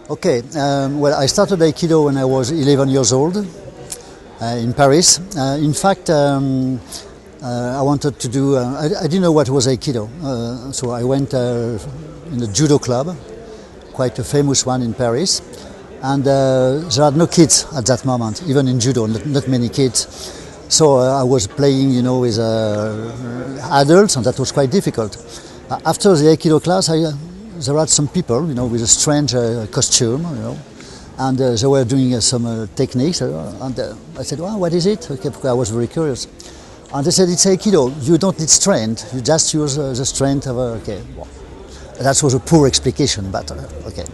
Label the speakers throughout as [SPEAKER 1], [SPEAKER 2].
[SPEAKER 1] Okay, well, I started Aikido when I was 11 years old in Paris. In fact, I wanted to do, I didn't know what was Aikido, so I went in a judo club, quite a famous one in Paris, and there had no kids at that moment, even in judo, not many kids. So I was playing, with adults, and that was quite difficult. After the Aikido class, there were some people, with a strange costume, and they were doing some techniques, and I said, well, what is it? Okay, because I was very curious. And they said, it's Aikido, you don't need strength, you just use the strength of, okay. Well, that was a poor explication, but okay.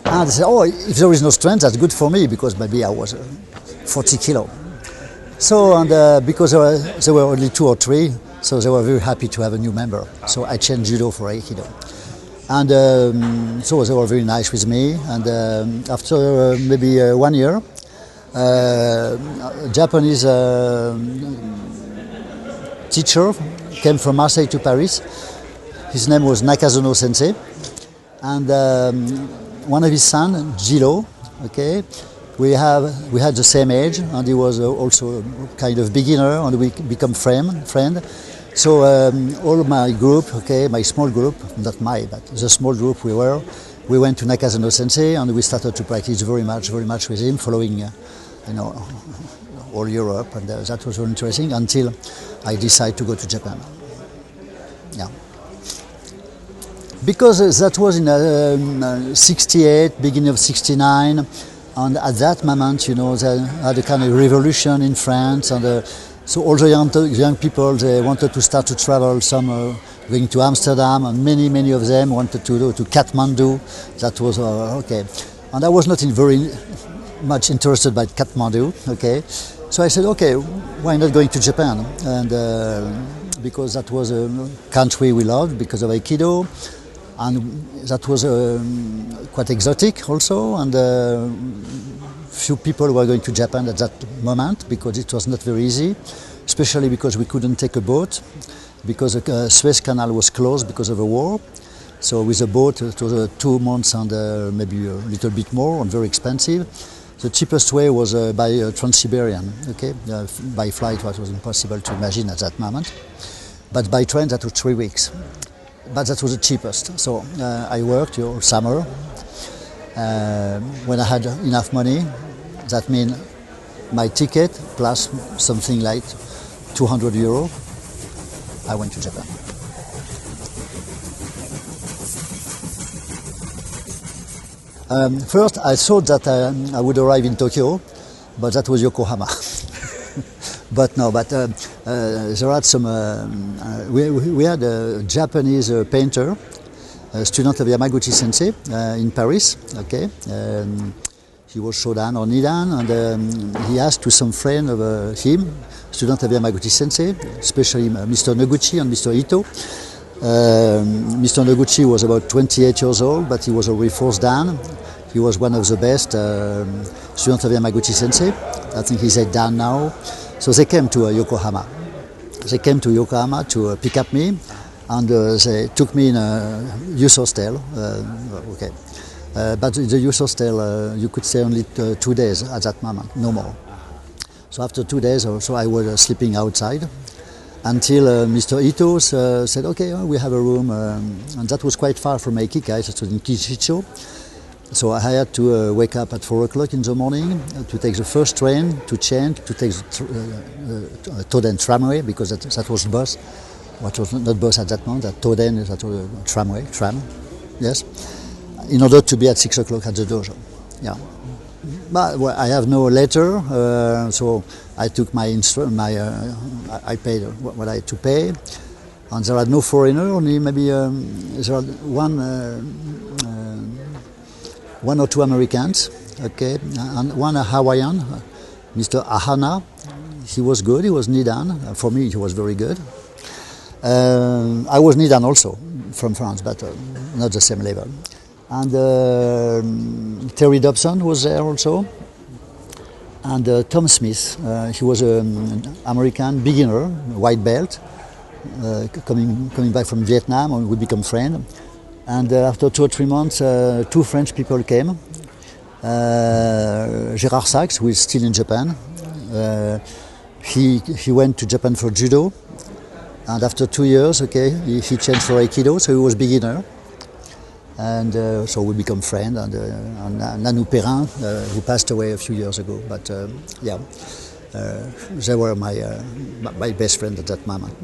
[SPEAKER 1] And they said, oh, if there is no strength, that's good for me, because maybe I was 40 kilo. So, and because there were only 2 or 3, so they were very happy to have a new member. So I changed judo for Aikido. And so they were very nice with me. And after maybe 1 year, a Japanese teacher came from Marseille to Paris. His name was Nakazono Sensei. And one of his sons, Jiro, okay, we had the same age, and he was also a kind of beginner, and we become friend. So all my group, okay, my small group, not my, but the small group we went to Nakazono Sensei, and we started to practice very much with him, following, all Europe, and that was very interesting until I decided to go to Japan. Yeah. Because that was in 68, beginning of 69, and at that moment, they had a kind of revolution in France, and so all the young people, they wanted to start to travel, some going to Amsterdam, and many of them wanted to go to Kathmandu. That was, okay. And I was not very much interested by Kathmandu, okay. So I said, okay, why not going to Japan? And because that was a country we loved because of Aikido, and that was quite exotic also, and few people were going to Japan at that moment because it was not very easy, especially because we couldn't take a boat because the Suez Canal was closed because of a war. So with a boat it was 2 months and maybe a little bit more, and very expensive. The cheapest way was by Trans-Siberian, okay? By flight that was impossible to imagine at that moment, but by train that was 3 weeks. But that was the cheapest. So I worked all summer. When I had enough money, that means my ticket plus something like 200 euro, I went to Japan. First, I thought that I would arrive in Tokyo, but that was Yokohama. But no, there had some, we had a Japanese painter, a student of Yamaguchi Sensei in Paris, okay. He was Shodan or Nidan, and he asked to some friend of him, student of Yamaguchi Sensei, especially Mr. Noguchi and Mr. Ito. Mr. Noguchi was about 28 years old, but he was already fourth dan. He was one of the best students of Yamaguchi Sensei. I think he's a dan now. So they came to Yokohama. They came to Yokohama to pick up me, and they took me in a youth hostel. Okay. But the youth hostel, you could stay only 2 days at that moment, no more. So after 2 days or so, I was sleeping outside until Mr. Ito said, okay, we have a room, and that was quite far from Aikikai, that was in Kishicho. So I had to wake up at 4 o'clock in the morning to take the first train, to change, to take the Toden tramway, because that was the bus. What was not bus at that moment, that Toden, that was a tramway, yes, in order to be at 6 o'clock at the dojo. Yeah. But well, I have no letter, so I took I paid what I had to pay, and there are no foreigner, only maybe there are one or two Americans, okay, and one Hawaiian, Mr. Ahana. He was good, he was Nidan. For me, he was very good. I was Nidan also, from France, but not the same level. And Terry Dobson was there also. And Tom Smith, he was an American beginner, white belt, coming back from Vietnam, and we become friends. And after 2 or 3 months, 2 French people came Gérard Sachs, who is still in Japan. He went to Japan for judo, and after 2 years, he changed for Aikido, so he was beginner. And so we become friends. And Nanou Perrin, who passed away a few years ago, but they were my best friend at that moment.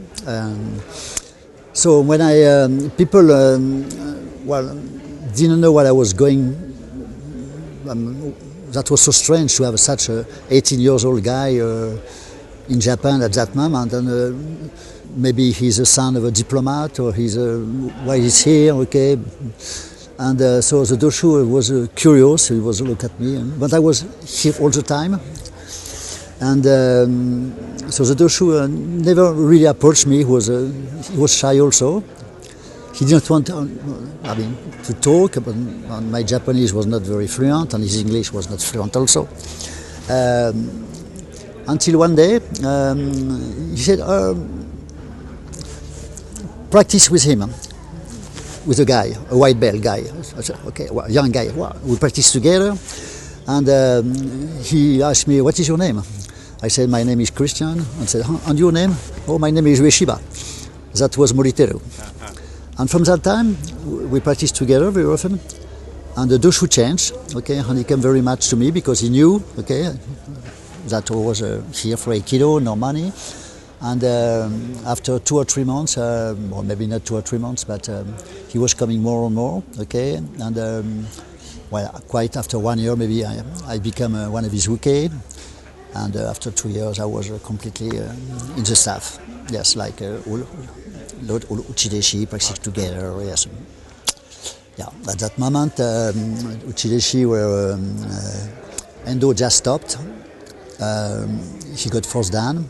[SPEAKER 1] So when people didn't know what I was going. That was so strange to have such a 18 years old guy in Japan at that moment, and maybe he's the son of a diplomat, or why he's here, And so the doshu was curious. He was look at me, but I was here all the time, and so the doshu never really approached me. He was shy also. He didn't want to talk, but my Japanese was not very fluent, and his English was not fluent also. Until one day, he said, practice with him, with a guy, a white belt guy. I said, okay, well, young guy. Well, we practiced together, and he asked me, what is your name? I said, my name is Christian. And said, and your name? Oh, my name is Ueshiba. That was Moriteru. And from that time, we practiced together very often, and the doshu changed, and he came very much to me because he knew, that I was here for Aikido, no money, and after 2 or 3 months, or maybe not 2 or 3 months, but he was coming more and more, and quite after 1 year, maybe I became one of his uke, and after 2 years, I was completely in the staff, yes, like Uchideshi practice together, yes. Yeah, at that moment, Uchideshi were Endo just stopped. He got forced down,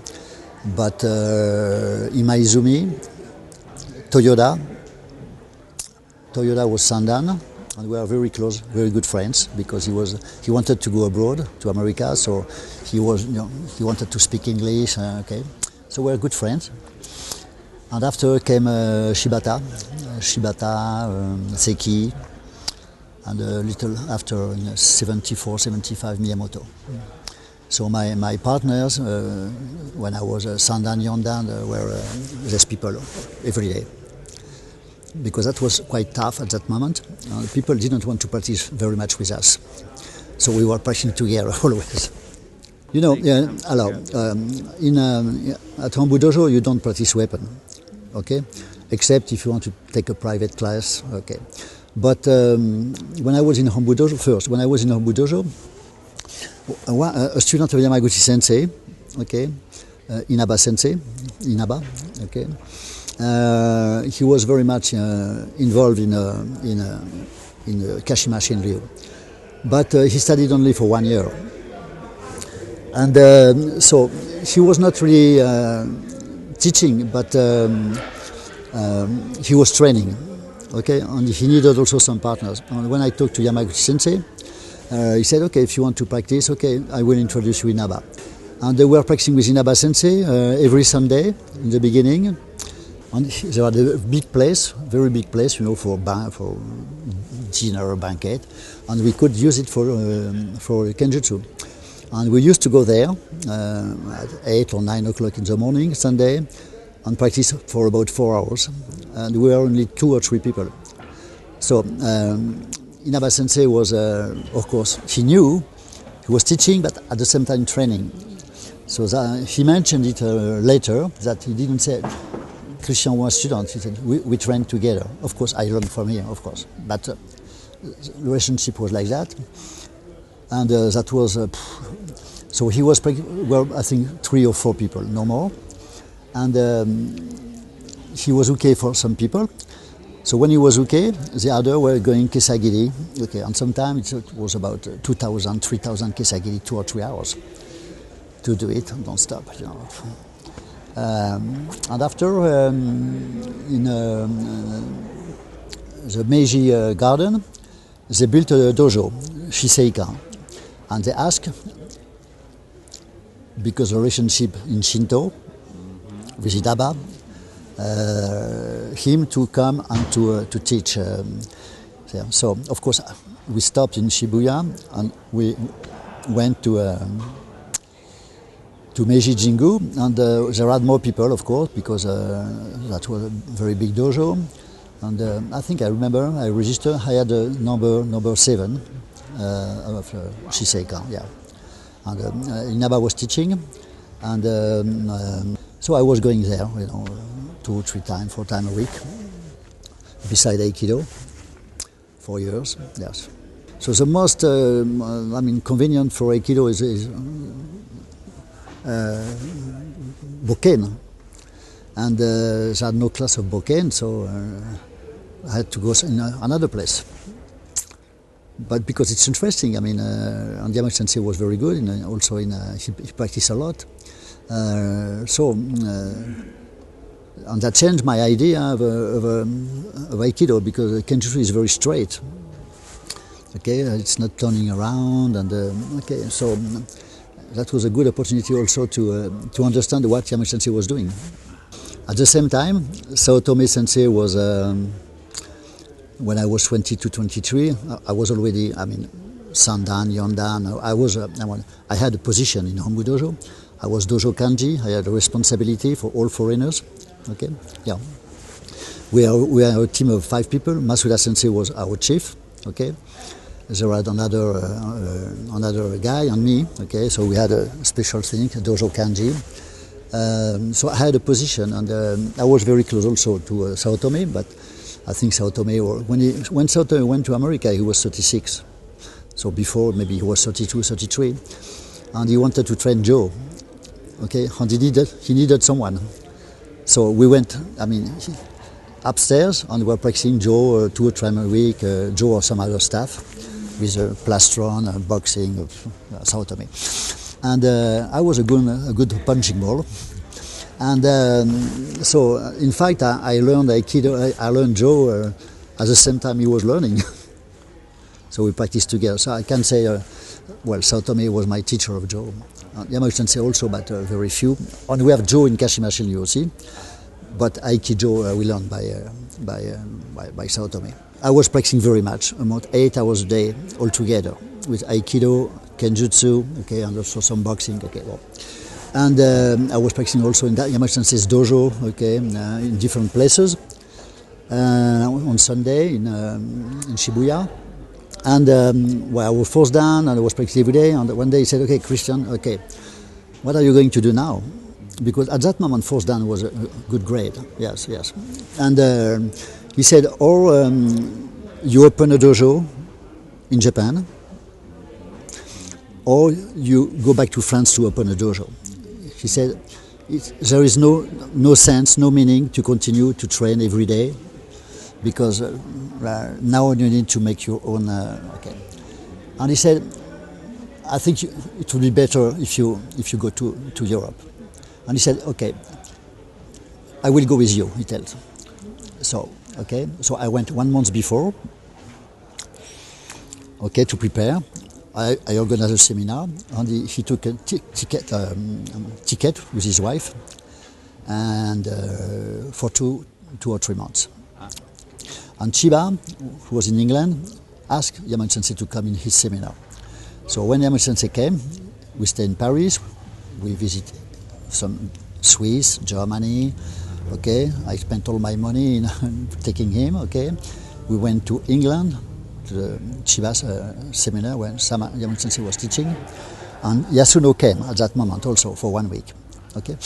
[SPEAKER 1] but Imaizumi, Toyoda was Sandan, and we were very close, very good friends, because he wanted to go abroad to America, so he wanted to speak English, so we were good friends. And after came Shibata, Seki, and a little after 74, 75 Miyamoto. So my partners, when I was Sandan, Yondan, were these people every day. Because that was quite tough at that moment. People didn't want to practice very much with us. So we were practicing together always. At Hambu Dojo you don't practice weapon. Except if you want to take a private class, But when I was in Hambu Dojo, a student of Yamaguchi Sensei, Inaba Sensei, he was very much involved in Kashimashi in Rio, but he studied only for 1 year, and so he was not really teaching, but he was training, and he needed also some partners. And when I talked to Yamaguchi Sensei, he said, if you want to practice, I will introduce you Inaba. And they were practicing with Inaba Sensei every Sunday in the beginning. And they had a big place, very big place, for dinner or banquet, and we could use it for Kenjutsu. And we used to go there at 8 or 9 o'clock in the morning, Sunday, and practice for about 4 hours. And we were only 2 or 3 people. So Inaba Sensei was, of course, he knew, he was teaching, but at the same time training. So he mentioned it later, that he didn't say, Christian was a student, he said, we trained together. Of course, I learned from him, of course. But the relationship was like that. And that was, so he was, I think 3 or 4 people, no more. And he was okay for some people. So when he was okay, the other were going kesagiri. And sometimes it was about 2,000, 3,000 kesagiri, 2 or 3 hours to do it and don't stop. And after, in the Meiji garden, they built a dojo, Shiseika. And they asked, because the relationship in Shinto, with Idaba, him to come and to teach. So, of course, we stopped in Shibuya and we went to Meiji Jingu, and there had more people, of course, because that was a very big dojo. And I think I remember I registered. I had number 7 of Shiseika, yeah. And Inaba was teaching, and so I was going there, 2, 3 times, 4 times a week, beside Aikido, 4 years, yes. So the most, convenient for Aikido is Bokken, and there had no class of Bokken, so I had to go in another place. But because it's interesting, and Yamashita Sensei was very good, and also he practiced a lot. And that changed my idea of Aikido, because Kenjutsu is very straight. Okay, it's not turning around, and so that was a good opportunity also to understand what Yamashita Sensei was doing. At the same time, Saotome Sensei was, when I was 22, 23, I was already, Sandan, Yondan. I had a position in Hombu Dojo. I was Dojo Kanji. I had a responsibility for all foreigners. Okay, yeah. We are a team of 5 people. Masuda Sensei was our chief. Okay. There had another guy and me, okay, so we had a special thing, Dojo Kanji. So I had a position, and I was very close also to Saotome, but I think Saotome, when Saotome went to America, he was 36. So before, maybe he was 32, 33, and he wanted to train Joe, okay, and he needed someone. So we went, upstairs, and we were practicing Joe 2 or 3 times a week, Joe or some other staff, with plastron, boxing, Saotome. And I was a good punching ball. And so, in fact, I learned Aikido, I learned Joe at the same time he was learning. So we practiced together. So I can say, Saotome was my teacher of Joe. Yamashita Sensei also, but very few. And we have Joe in Kashimashi Ryoshi, but Aikido we learned by Saotome. I was practicing very much, about 8 hours a day altogether, with Aikido, Kenjutsu, okay, and also some boxing, okay. Well. And I was practicing also in Yamashita Sensei's dojo, okay, in different places. On Sunday in Shibuya, and I was forced down, and I was practicing every day. And one day he said, "Okay, Christian, okay, what are you going to do now?" Because at that moment, forced down was a good grade. Yes. And he said, or you open a dojo in Japan, or you go back to France to open a dojo. He said, there is no sense, no meaning to continue to train every day, because now you need to make your own, okay. And he said, I think it would be better if you go to Europe. And he said, okay, I will go with you, he told. So, okay, so I went 1 month before, okay, to prepare. I organized a seminar, and he took a ticket with his wife, and for two or 3 months. And Chiba, who was in England, asked Yamashita Sensei to come in his seminar. So when Yamashita Sensei came, we stayed in Paris, we visited some Swiss, Germany, okay. I spent all my money in taking him, okay. We went to England, to the Chiba's seminar when Yamashita Sensei was teaching, and Yasuno came at that moment also for 1 week, okay.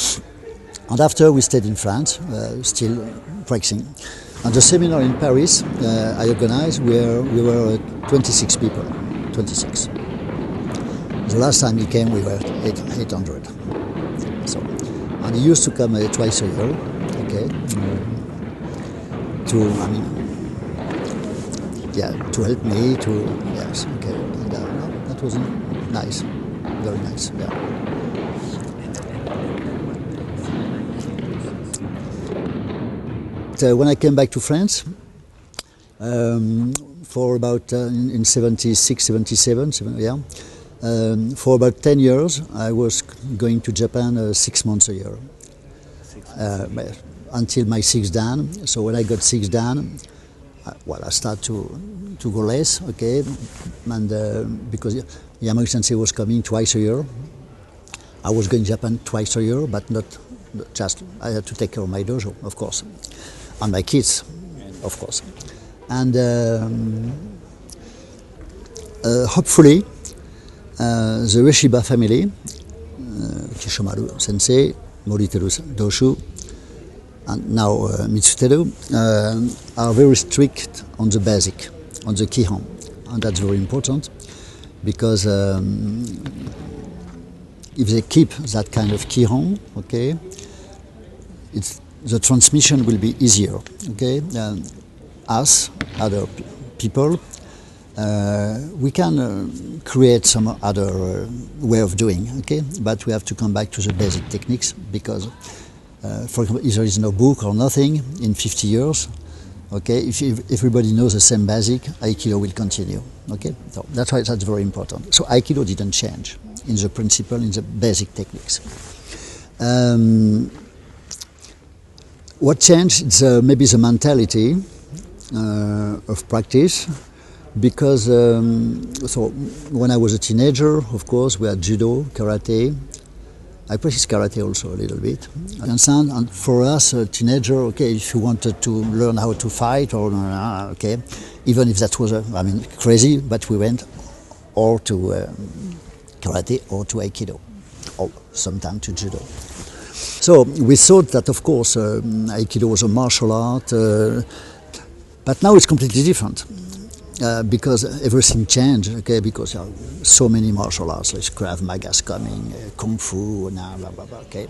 [SPEAKER 1] And after we stayed in France, still practicing. And the seminar in Paris I organized, where we were 26 people, 26. The last time he came, we were 800. So, and he used to come twice a year, okay, to help me, yes, okay, and, that was nice, very nice, yeah. When I came back to France, for about, in 76, 77, for about 10 years, I was going to Japan 6 months a year, until my 6th dan. So when I got 6th dan, I start to go less, okay, and because Yamauchi Sensei was coming twice a year, I was going to Japan twice a year, but not just, I had to take care of my dojo, of course, and my kids, of course. And hopefully, the Ueshiba family, Kishomaru Sensei, Moriteru Doshu, and now Mitsuteru, are very strict on the basic, on the Kihon, and that's very important because if they keep that kind of Kihon, okay, the transmission will be easier, okay. Us, other people, we can create some other way of doing, okay, but we have to come back to the basic techniques because, for example, if there is no book or nothing in 50 years, okay, if everybody knows the same basic, Aikido will continue, okay, so that's why that's very important. So Aikido didn't change in the principle, in the basic techniques. What changed is maybe the mentality of practice, because so when I was a teenager, of course, we had judo, karate. I practiced karate also a little bit. And for us, a teenager, okay, if you wanted to learn how to fight, or okay, even if that was, crazy, but we went or to karate or to Aikido, or sometimes to judo. So we thought that, of course, Aikido was a martial art, but now it's completely different. Because everything changed, okay, because so many martial arts, like Krav Maga's coming, Kung Fu, blah, blah, blah, okay,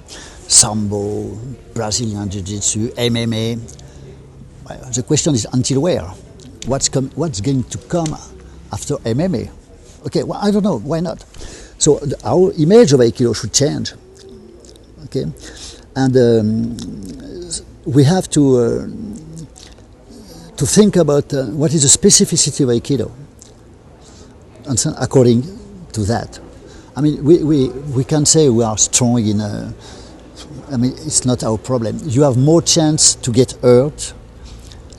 [SPEAKER 1] Sambo, Brazilian Jiu-Jitsu, MMA. The question is, until where? What's going to come after MMA? Okay, well, I don't know, why not? So our image of Aikido should change, okay, and we have to think about what is the specificity of Aikido, and so according to that. I mean, we can say we are strong in, it's not our problem. You have more chance to get hurt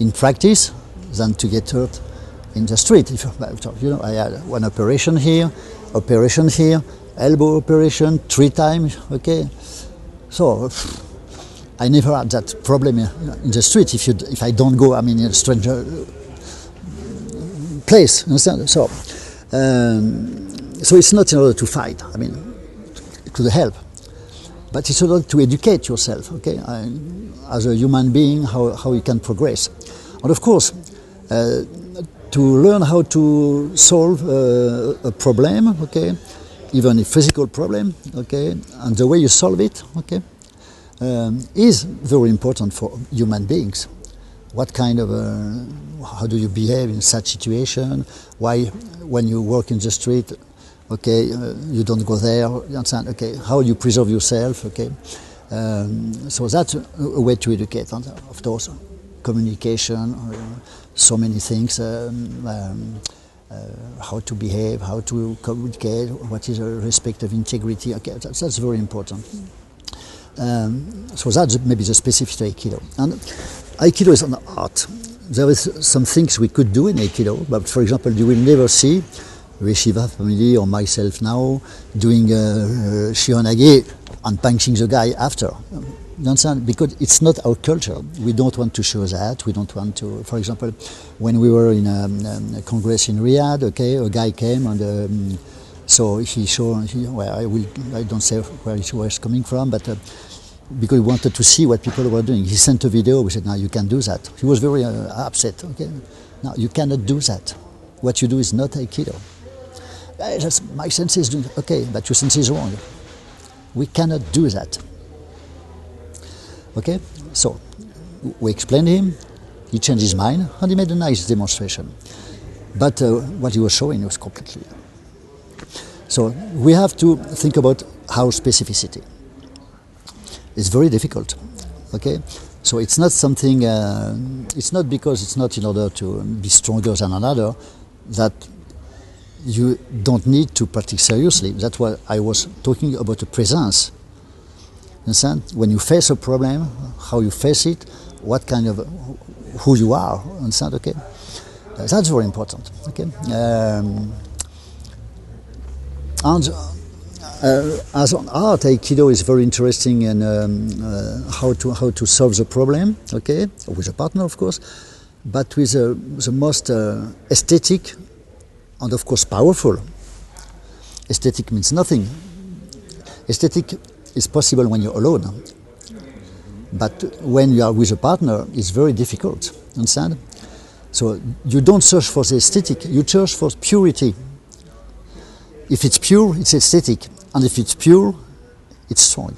[SPEAKER 1] in practice than to get hurt in the street. I had one operation here, elbow operation 3 times, okay? So, I never had that problem in the street if I don't go, in a stranger place, understand? So it's not in order to fight, it could help, but it's in order to educate yourself, okay, as a human being, how you can progress. And of course, to learn how to solve a problem, okay, even a physical problem, okay, and the way you solve it, okay, is very important for human beings. What kind of, how do you behave in such situation? Why, when you work in the street, okay, you don't go there, you understand? Okay, how you preserve yourself, okay? So that's a way to educate, and of course, communication, so many things, how to behave, how to communicate, what is a respect of integrity, okay, that's very important. So that's maybe the specific to Aikido. And Aikido is an art. There is some things we could do in Aikido, but for example, you will never see Ueshiba family or myself now doing Shihonage and punching the guy after. You understand? Because it's not our culture. We don't want to show that. We don't want to. For example, when we were in a congress in Riyadh, okay, a guy came and. So he showed, I don't say where he was coming from, but because he wanted to see what people were doing. He sent a video, we said, now you can do that. He was very upset, okay? Now you cannot do that. What you do is not Aikido. My sensei is doing, okay, but your sensei is wrong. We cannot do that. Okay, so we explained him, he changed his mind, and he made a nice demonstration. But what he was showing was completely. So we have to think about our specificity. It's very difficult, okay? So it's not something, it's not because it's not in order to be stronger than another that you don't need to practice seriously. That's why I was talking about the presence. Understand? When you face a problem, how you face it, what kind of, who you are, understand, okay? That's very important, okay? And as an art, Aikido is very interesting in how to solve the problem, okay? With a partner, of course, but with the most aesthetic and, of course, powerful. Aesthetic means nothing. Aesthetic is possible when you're alone, but when you are with a partner, it's very difficult, understand? So you don't search for the aesthetic, you search for purity. If it's pure, it's aesthetic, and if it's pure, it's strong.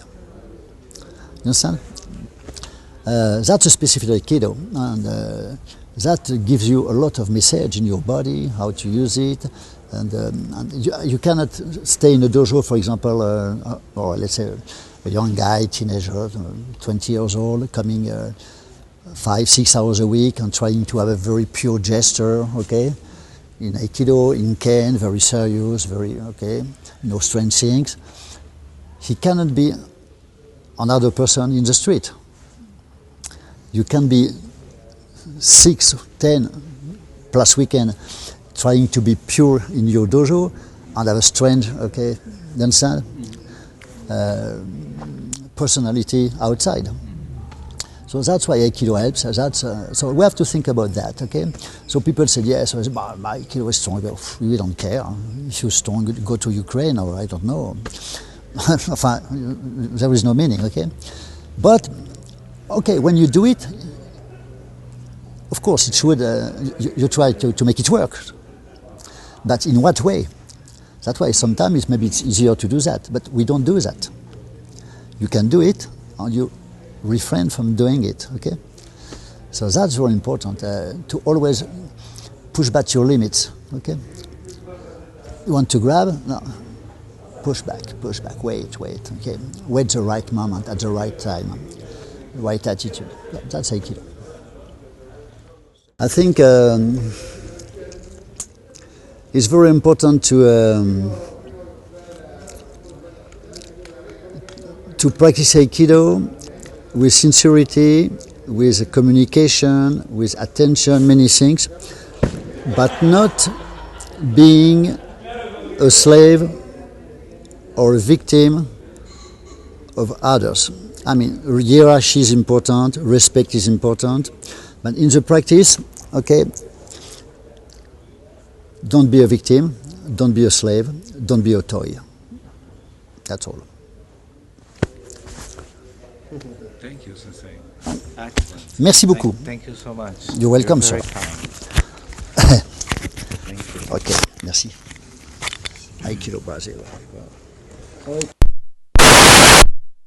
[SPEAKER 1] You understand? That's a specific Aikido, and that gives you a lot of message in your body, how to use it, and you cannot stay in a dojo, for example, or let's say a young guy, teenager, 20 years old, coming 5-6 hours a week and trying to have a very pure gesture, okay? In Aikido, in Ken, very serious, very, okay, no strange things. He cannot be another person in the street. You can be 6, 10 plus weekend trying to be pure in your dojo and have a strange, okay, you understand? Personality outside. So that's why Aikido helps. So we have to think about that, okay? So people say, yes, my Aikido is strong. We don't care. If you're strong, go to Ukraine, or I don't know. There is no meaning, okay? But, okay, when you do it, of course, it should, you try to make it work. But in what way? That's why sometimes maybe it's easier to do that, but we don't do that. You can do it, and you refrain from doing it, okay? So that's very important, to always push back your limits, okay? You want to grab? No. Push back, wait, okay? Wait the right moment, at the right time, right attitude. Yeah, that's Aikido. I think it's very important to practice Aikido with sincerity, with communication, with attention, many things, but not being a slave or a victim of others. I mean, hierarchy is important, respect is important, but in the practice, okay, don't be a victim, don't be a slave, don't be a toy. That's all.
[SPEAKER 2] Thank you, Sensei. Excellent.
[SPEAKER 1] Merci beaucoup.
[SPEAKER 2] Thank you so much.
[SPEAKER 1] You're welcome,
[SPEAKER 2] You're
[SPEAKER 1] sir.
[SPEAKER 2] very kind. Thank you.
[SPEAKER 1] Ok, merci. Aikido Brazil.